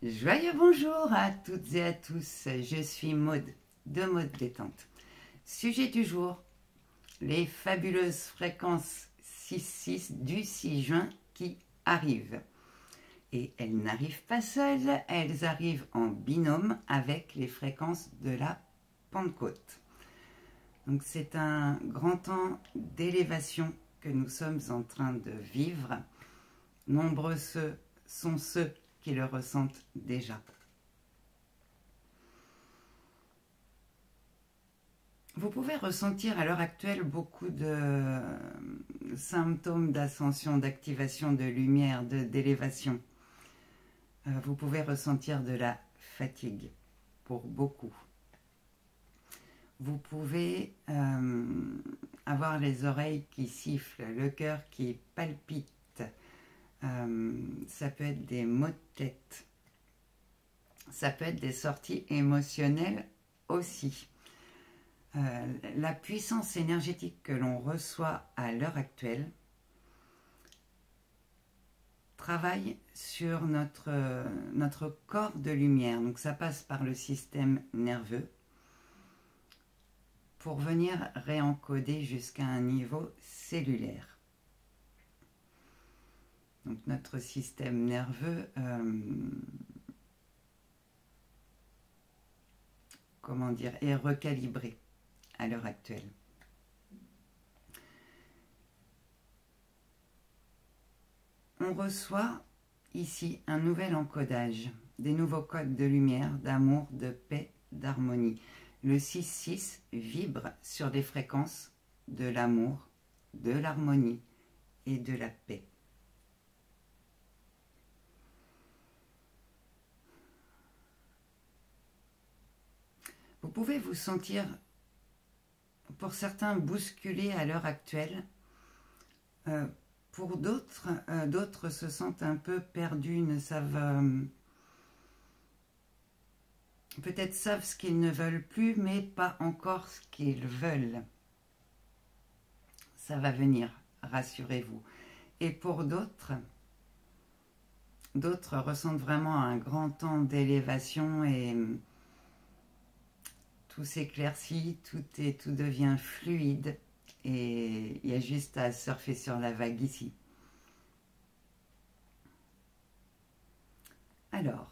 Joyeux bonjour à toutes et à tous, je suis Maude de Maude Détente. Sujet du jour, les fabuleuses fréquences 6-6 du 6 juin qui arrivent. Et elles n'arrivent pas seules, elles arrivent en binôme avec les fréquences de la Pentecôte. Donc c'est un grand temps d'élévation que nous sommes en train de vivre. Nombreux sont ceux qui le ressentent déjà. Vous pouvez ressentir à l'heure actuelle beaucoup de symptômes d'ascension, d'activation de lumière, d'élévation. Vous pouvez ressentir de la fatigue pour beaucoup. Vous pouvez avoir les oreilles qui sifflent, le cœur qui palpite. Ça peut être des maux de tête. Ça peut être des sorties émotionnelles aussi. La puissance énergétique que l'on reçoit à l'heure actuelle travaille sur notre corps de lumière. Donc ça passe par le système nerveux pour venir réencoder jusqu'à un niveau cellulaire. Donc notre système nerveux est recalibré à l'heure actuelle. On reçoit ici un nouvel encodage, des nouveaux codes de lumière, d'amour, de paix, d'harmonie. Le 6-6 vibre sur des fréquences de l'amour, de l'harmonie et de la paix. Vous pouvez vous sentir, pour certains, bousculés à l'heure actuelle. Pour d'autres, d'autres se sentent un peu perdus, ne savent peut-être savent ce qu'ils ne veulent plus, mais pas encore ce qu'ils veulent. Ça va venir, rassurez-vous. Et pour d'autres, ressentent vraiment un grand temps d'élévation et tout s'éclaircit, tout devient fluide et il y a juste à surfer sur la vague ici. Alors,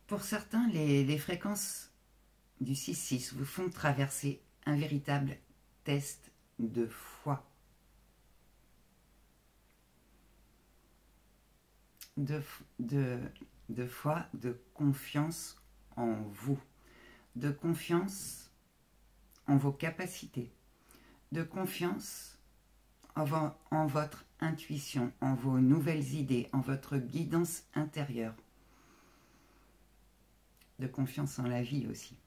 pour certains, les fréquences du 6-6 vous font traverser un véritable test de foi. De foi, de confiance en vous, de confiance en vos capacités, de confiance en votre intuition, en vos nouvelles idées, en votre guidance intérieure, de confiance en la vie aussi.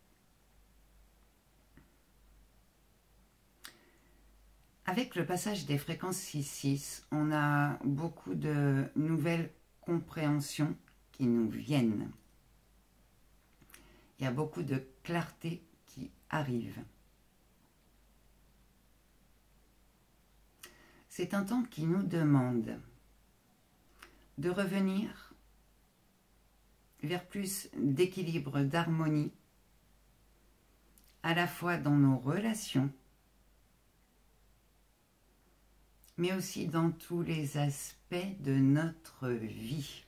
Avec le passage des fréquences 6-6, on a beaucoup de nouvelles compréhensions qui nous viennent. Il y a beaucoup de clarté qui arrive. C'est un temps qui nous demande de revenir vers plus d'équilibre, d'harmonie, à la fois dans nos relations, mais aussi dans tous les aspects de notre vie.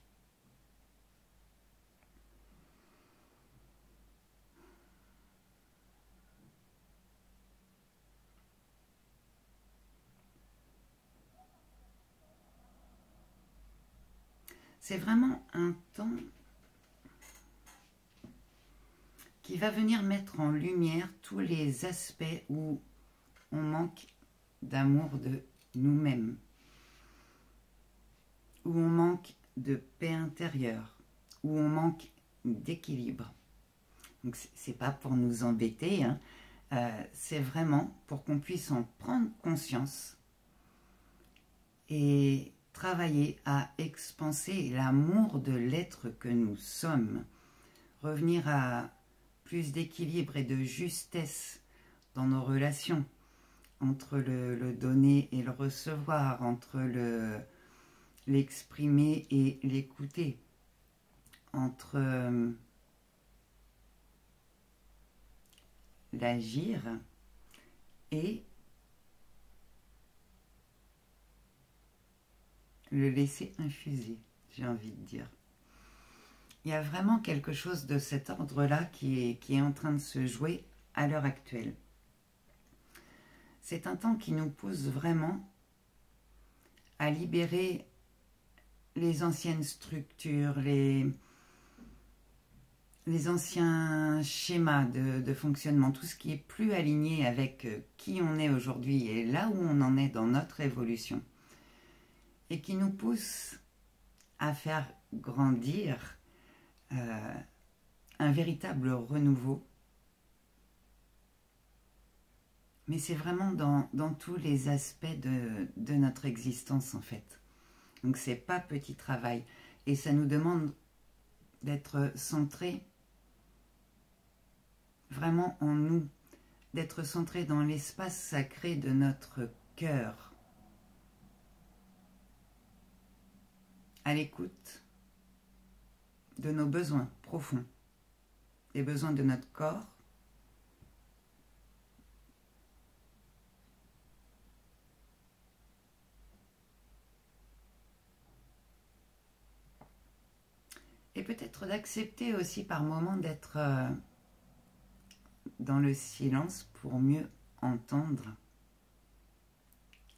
C'est vraiment un temps qui va venir mettre en lumière tous les aspects où on manque d'amour de nous-mêmes, où on manque de paix intérieure, où on manque d'équilibre. Donc c'est pas pour nous embêter, hein. C'est vraiment pour qu'on puisse en prendre conscience et travailler à expanser l'amour de l'être que nous sommes, revenir à plus d'équilibre et de justesse dans nos relations, entre le donner et le recevoir, entre l'exprimer et l'écouter, entre l'agir et le laisser infuser, j'ai envie de dire. Il y a vraiment quelque chose de cet ordre-là qui est en train de se jouer à l'heure actuelle. C'est un temps qui nous pousse vraiment à libérer les anciennes structures, les anciens schémas de fonctionnement, tout ce qui est plus aligné avec qui on est aujourd'hui et là où on en est dans notre évolution, et qui nous pousse à faire grandir un véritable renouveau. Mais c'est vraiment dans tous les aspects de notre existence en fait. Donc c'est pas petit travail. Et ça nous demande d'être centré vraiment en nous, d'être centré dans l'espace sacré de notre cœur, à l'écoute de nos besoins profonds, des besoins de notre corps, et peut-être d'accepter aussi par moments d'être dans le silence pour mieux entendre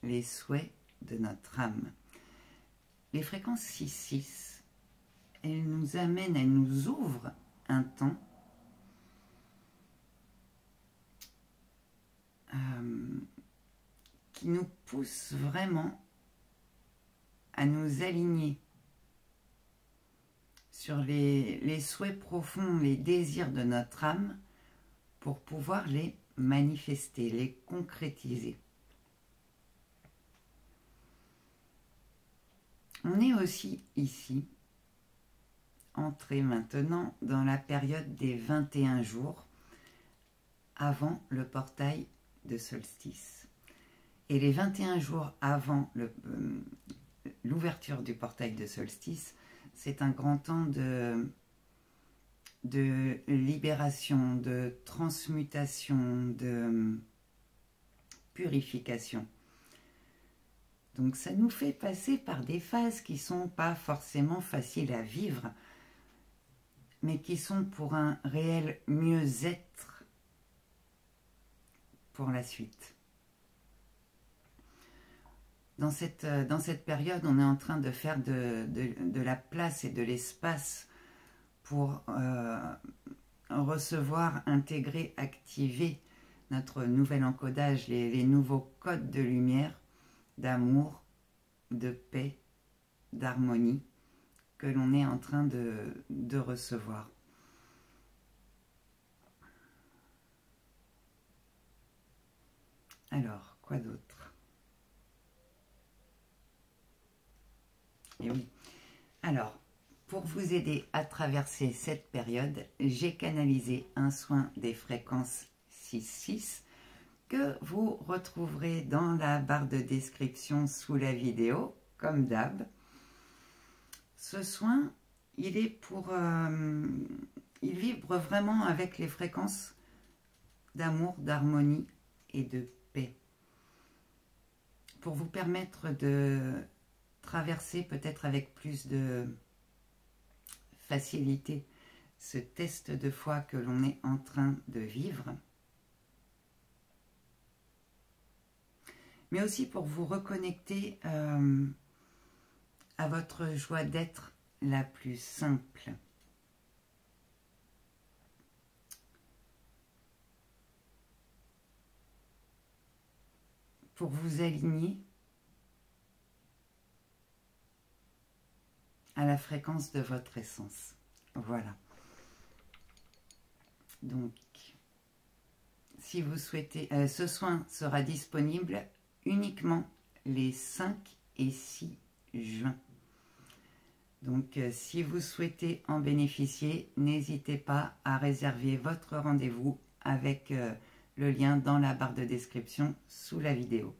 les souhaits de notre âme. Les fréquences 6-6, elles nous amènent, elles nous ouvrent un temps qui nous pousse vraiment à nous aligner sur les souhaits profonds, les désirs de notre âme pour pouvoir les manifester, les concrétiser. On est aussi ici, entré maintenant dans la période des 21 jours avant le portail de solstice. Et les 21 jours avant l'ouverture du portail de solstice, c'est un grand temps de libération, de transmutation, de purification. Donc ça nous fait passer par des phases qui ne sont pas forcément faciles à vivre, mais qui sont pour un réel mieux-être pour la suite. Dans cette période, on est en train de faire de la place et de l'espace pour recevoir, intégrer, activer notre nouvel encodage, les nouveaux codes de lumière, d'amour, de paix, d'harmonie que l'on est en train de recevoir. Alors, quoi d'autre? Et oui, alors, pour vous aider à traverser cette période, j'ai canalisé un soin des fréquences 6-6 que vous retrouverez dans la barre de description sous la vidéo, comme d'hab. Ce soin, il est pour... il vibre vraiment avec les fréquences d'amour, d'harmonie et de paix. Pour vous permettre de traverser peut-être avec plus de facilité ce test de foi que l'on est en train de vivre. Mais aussi pour vous reconnecter à votre joie d'être la plus simple. Pour vous aligner à la fréquence de votre essence. Voilà. Donc, si vous souhaitez, ce soin sera disponible uniquement les 5 et 6 juin. Donc, si vous souhaitez en bénéficier, n'hésitez pas à réserver votre rendez-vous avec le lien dans la barre de description sous la vidéo.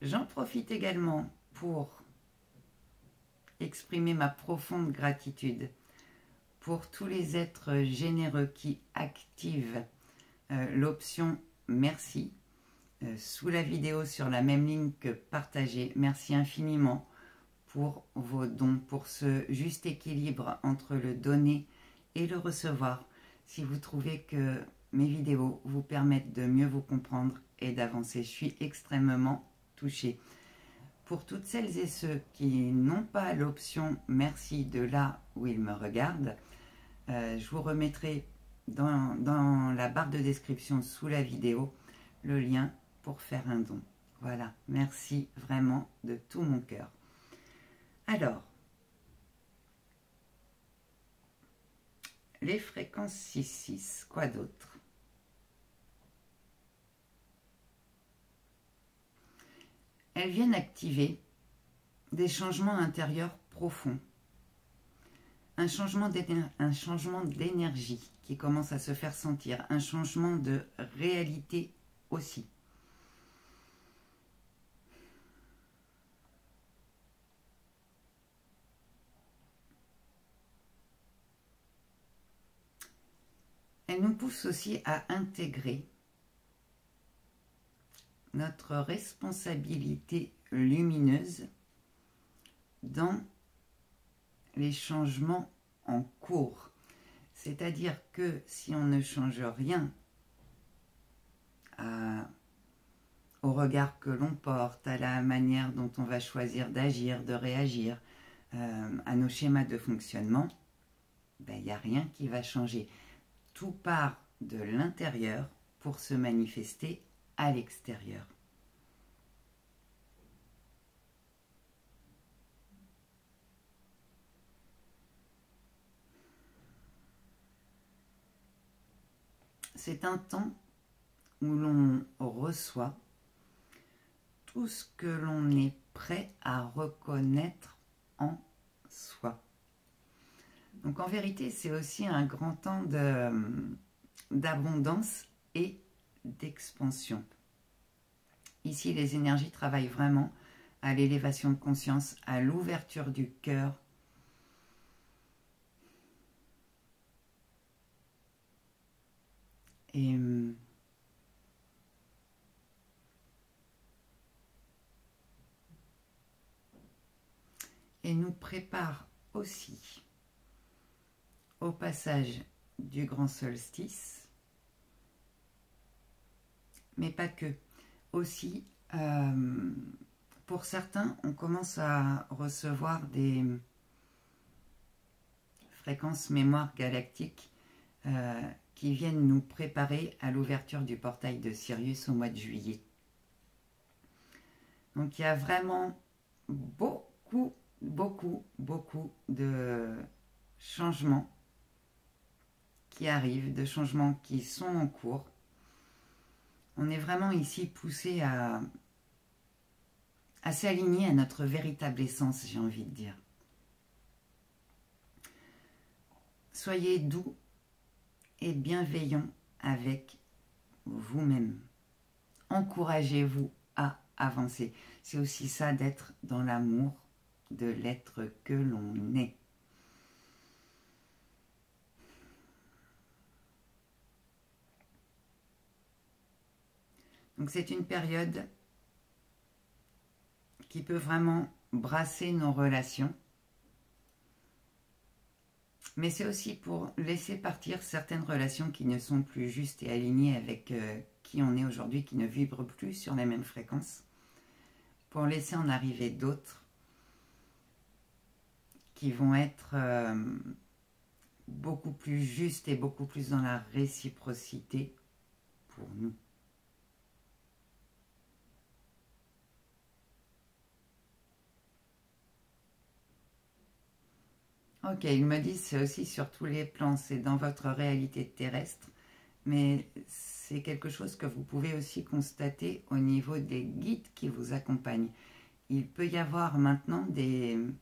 J'en profite également pour exprimer ma profonde gratitude pour tous les êtres généreux qui activent l'option merci sous la vidéo sur la même ligne que partagée. Merci infiniment pour vos dons, pour ce juste équilibre entre le donner et le recevoir. Si vous trouvez que mes vidéos vous permettent de mieux vous comprendre et d'avancer, je suis extrêmement touchée. Pour toutes celles et ceux qui n'ont pas l'option merci de là où ils me regardent, je vous remettrai dans la barre de description sous la vidéo le lien pour faire un don. Voilà, merci vraiment de tout mon cœur. Alors, les fréquences 6-6, quoi d'autre? Elles viennent activer des changements intérieurs profonds. Un changement d'énergie qui commence à se faire sentir. Un changement de réalité aussi. Elle nous pousse aussi à intégrer notre responsabilité lumineuse dans les changements en cours. C'est-à-dire que si on ne change rien au regard que l'on porte, à la manière dont on va choisir d'agir, de réagir, à nos schémas de fonctionnement, il n'y a rien qui va changer. Tout part de l'intérieur pour se manifester à l'extérieur. C'est un temps où l'on reçoit tout ce que l'on est prêt à reconnaître en soi. Donc en vérité, c'est aussi un grand temps d'abondance et d'expansion. Ici, les énergies travaillent vraiment à l'élévation de conscience, à l'ouverture du cœur. Et nous prépare aussi au passage du grand solstice, mais pas que. Aussi, pour certains, on commence à recevoir des fréquences mémoire galactique qui viennent nous préparer à l'ouverture du portail de Sirius au mois de juillet. Donc il y a vraiment beaucoup de changements qui arrivent, de changements qui sont en cours. On est vraiment ici poussé à s'aligner à notre véritable essence, j'ai envie de dire. Soyez doux et bienveillant avec vous-même. Encouragez-vous à avancer. C'est aussi ça d'être dans l'amour de l'être que l'on est. Donc c'est une période qui peut vraiment brasser nos relations. Mais c'est aussi pour laisser partir certaines relations qui ne sont plus justes et alignées avec qui on est aujourd'hui, qui ne vibrent plus sur les mêmes fréquences, pour laisser en arriver d'autres qui vont être beaucoup plus justes et beaucoup plus dans la réciprocité pour nous. Ok, ils me disent c'est aussi sur tous les plans, c'est dans votre réalité terrestre, mais c'est quelque chose que vous pouvez aussi constater au niveau des guides qui vous accompagnent. Il peut y avoir maintenant de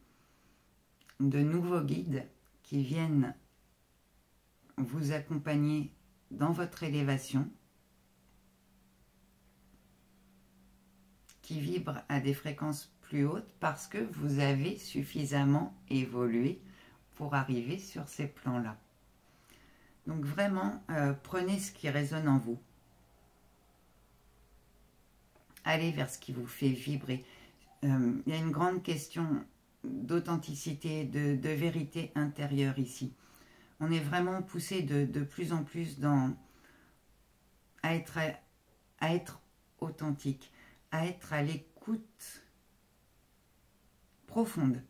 nouveaux guides qui viennent vous accompagner dans votre élévation, qui vibrent à des fréquences plus hautes parce que vous avez suffisamment évolué pour arriver sur ces plans-là. Donc vraiment, prenez ce qui résonne en vous. Allez vers ce qui vous fait vibrer. Il y a une grande question d'authenticité, de vérité intérieure ici. On est vraiment poussé de plus en plus à être authentique, à être à l'écoute profonde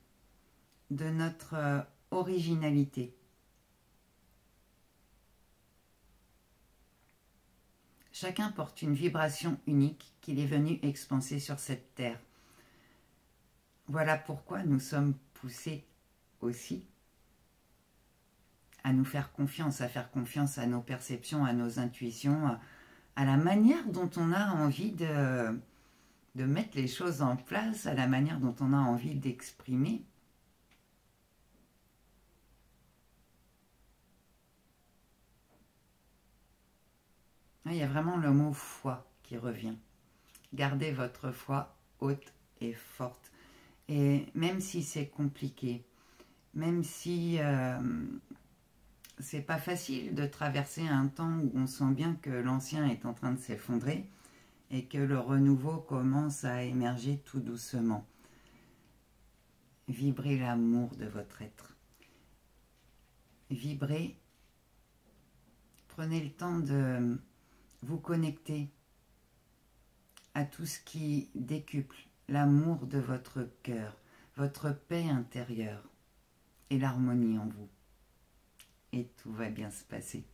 de notre originalité. Chacun porte une vibration unique qu'il est venu expanser sur cette terre. Voilà pourquoi nous sommes poussés aussi à nous faire confiance, à faire confiance à nos perceptions, à nos intuitions, à la manière dont on a envie de mettre les choses en place, à la manière dont on a envie d'exprimer. Il y a vraiment le mot foi qui revient. Gardez votre foi haute et forte. Et même si c'est compliqué, même si c'est pas facile de traverser un temps où on sent bien que l'ancien est en train de s'effondrer et que le renouveau commence à émerger tout doucement. Vibrez l'amour de votre être. Vibrez. Prenez le temps de vous connecter à tout ce qui décuple l'amour de votre cœur, votre paix intérieure et l'harmonie en vous. Et tout va bien se passer.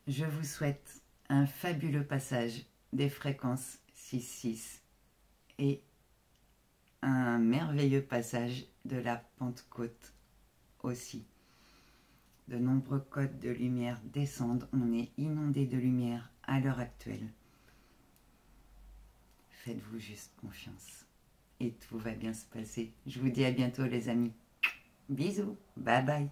Je vous souhaite un fabuleux passage des fréquences 6-6 et un merveilleux passage de la Pentecôte aussi. De nombreux codes de lumière descendent, on est inondé de lumière à l'heure actuelle. Faites-vous juste confiance et tout va bien se passer. Je vous dis à bientôt les amis. Bisous, bye bye.